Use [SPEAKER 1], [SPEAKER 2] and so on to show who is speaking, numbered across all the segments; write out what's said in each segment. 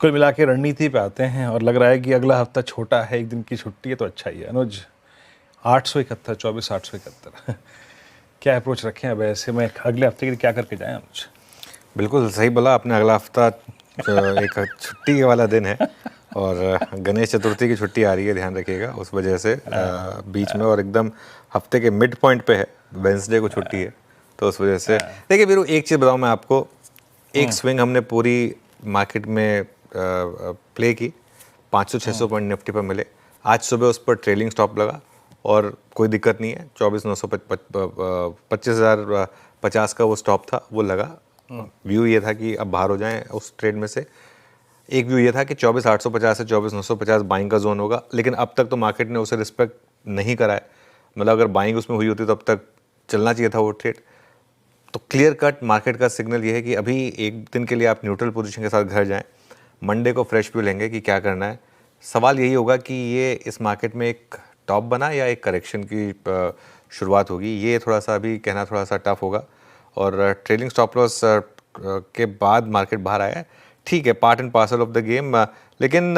[SPEAKER 1] कुल मिला के रणनीति पे आते हैं और लग रहा है कि अगला हफ्ता छोटा है, एक दिन की छुट्टी है तो अच्छा ही है। अनुज 871 24 871 क्या अप्रोच रखें अब ऐसे में, अगले हफ्ते के लिए क्या करके जाएं अनुज?
[SPEAKER 2] बिल्कुल सही बोला आपने, अगला हफ्ता एक छुट्टी वाला दिन है और गणेश चतुर्थी की छुट्टी आ रही है, ध्यान रखिएगा उस वजह से बीच में, और एकदम हफ्ते के मिड पॉइंट पे है, वेंसडे को छुट्टी है तो उस वजह से। देखिए वीरू, एक चीज़ बताऊँ मैं आपको, एक स्विंग हमने पूरी मार्केट में प्ले की, 500-600 पॉइंट निफ्टी पर मिले। आज सुबह उस पर ट्रेलिंग स्टॉप लगा और कोई दिक्कत नहीं है, 25,950 का वो स्टॉप था, वो लगा। व्यू ये था कि अब बाहर हो जाएं उस ट्रेड में से। एक व्यू ये था कि 24,850 से 24,950 बाइंग का जोन होगा, लेकिन अब तक तो मार्केट ने उसे रिस्पेक्ट नहीं करा है। मतलब अगर बाइंग उसमें हुई होती तो अब तक चलना चाहिए था वो ट्रेड। तो क्लियर कट मार्केट का सिग्नल ये है कि अभी एक दिन के लिए आप न्यूट्रल पोजीशन के साथ घर जाएं, मंडे को फ्रेश व्यू लेंगे कि क्या करना है। सवाल यही होगा कि ये इस मार्केट में एक टॉप बना या एक करेक्शन की शुरुआत होगी, ये थोड़ा सा अभी कहना थोड़ा सा टफ होगा। और ट्रेलिंग स्टॉप लॉस के बाद मार्केट बाहर आया है, ठीक है, part and parcel of the game, लेकिन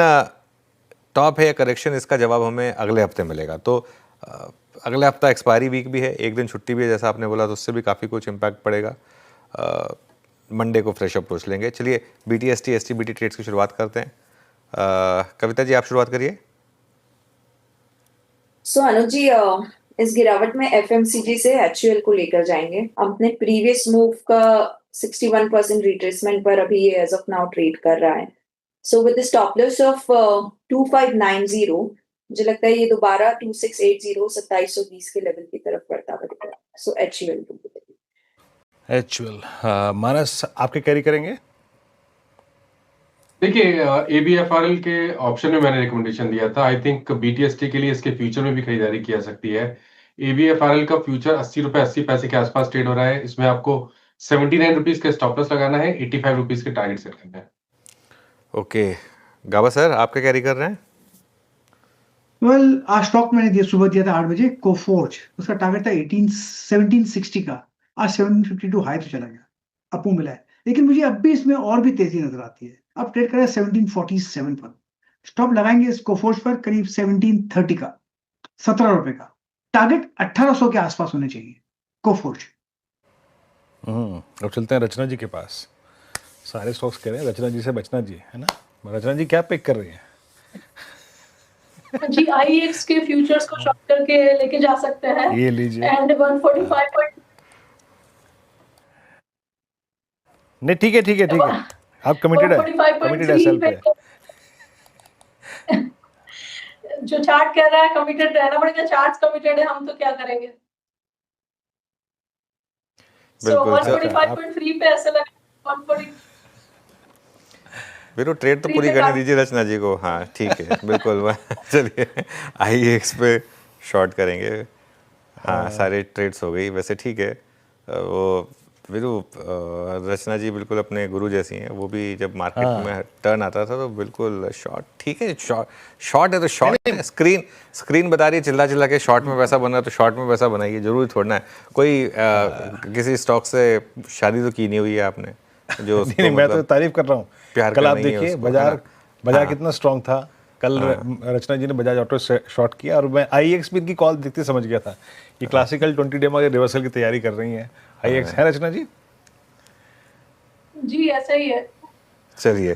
[SPEAKER 2] टॉप है या करेक्शन, इसका जवाब हमें अगले हफ्ते मिलेगा। तो अगले हफ्ता एक्सपायरी वीक भी है, एक दिन छुट्टी भी है जैसा आपने बोला, तो उससे भी काफ़ी कुछ इम्पैक्ट पड़ेगा। मंडे को फ्रेश अप्रोच लेंगे। चलिए BTST STBT ट्रेड्स की शुरुआत करते हैं। कविता जी आप शुरुआत करिए।
[SPEAKER 3] अनुज जी, इस गिरावट में FMCG से HUL को लेकर जाएंगे। अपने प्रीवियस मूव का 61% रिट्रेसमेंट पर अभी ये एज ऑफ नाउ ट्रेड कर रहा है। With the stop loss of 2590, मुझे लगता है ये दोबारा 2680 2720 के लेवल की तरफ बढ़ता हुआ दिख रहा है।
[SPEAKER 1] HUL मानस आपके कैरी करेंगे?
[SPEAKER 4] देखिए ABFRL के ऑप्शन में मैंने रिकमेंडेशन दिया था। आई थिंक BTST के लिए इसके फ्यूचर में भी खरीदारी की जा सकती है। ABFRL का फ्यूचर 80 रुपए 80 पैसे के आसपास ट्रेड हो रहा है। इसमें आपको 79 रुपीज के स्टॉप लॉस लगाना है, 85 रुपीज के टारगेट सेट करना है।
[SPEAKER 2] ओके, गाबा सर आप क्या कैरी कर रहे हैं?
[SPEAKER 5] आज स्टॉक मैंने दिया, सुबह दिया था 8 बजे, कोफोर्ज, उसका टारगेट था 1760 का। आज 752 हाई तो चला गया, अपू मिला है, लेकिन मुझे अब भी इसमें और भी तेजी नजर आती है। अब ट्रेड कर रहा है 1747 पर, स्टॉप लगाएंगे इस कोफोर्ज पर करीब 1730 का, 17 रुपए का। टारगेट 1800 के आसपास होने चाहिए कोफोर्ज।
[SPEAKER 1] अब चलते हैं रचना जी के पास। सारे स्टॉक्स कह रहे हैं रचना जी से बचना जी, है ना? रचना जी क्या पिक कर रही हैं?
[SPEAKER 6] जी IEX के फ्यूचर्स को शॉर्ट करके लेके जा सकते हैं।
[SPEAKER 1] ये लीजिए।
[SPEAKER 6] एंड 145
[SPEAKER 1] नहीं ठीक है आप कमिटेड है सेल पे।
[SPEAKER 6] जो चार्ट कह रहा है कमिटेड रहना पड़ेगा, चार्ट्स कमिटेड है, हम तो क्या करेंगे। सो 145.3 पे ऐसे लगा 140।
[SPEAKER 2] वीरू ट्रेड तो पूरी करने दीजिए रचना जी को। हाँ ठीक है, बिल्कुल। चलिए IEX पे शॉर्ट करेंगे। हाँ सारे ट्रेड्स हो गई वैसे, ठीक है। वो वीरू रचना जी बिल्कुल अपने गुरु जैसी हैं, वो भी जब मार्केट में टर्न आता था तो बिल्कुल शॉर्ट, ठीक है, शॉर्ट है तो शॉर्ट है। स्क्रीन बता रही है चिल्ला के शॉर्ट में पैसा बना तो शॉर्ट में पैसा बनाइए, जरूरी थोड़ा है। कोई किसी स्टॉक से शादी तो की नहीं हुई है आपने जो
[SPEAKER 1] नहीं, मैं तो तारीफ कर रहा हूँ। कल आप देखिए बाजार कितना स्ट्रांग था। कल रचना जी ने बजाज ऑटो से शॉर्ट किया और मैं IEX भी इनकी कॉल देखते समझ गया था ये क्लासिकल 20 डे में रिवर्सल की तैयारी कर रही हैं IEX, है रचना जी?
[SPEAKER 6] जी ऐसा ही है।
[SPEAKER 2] चलिए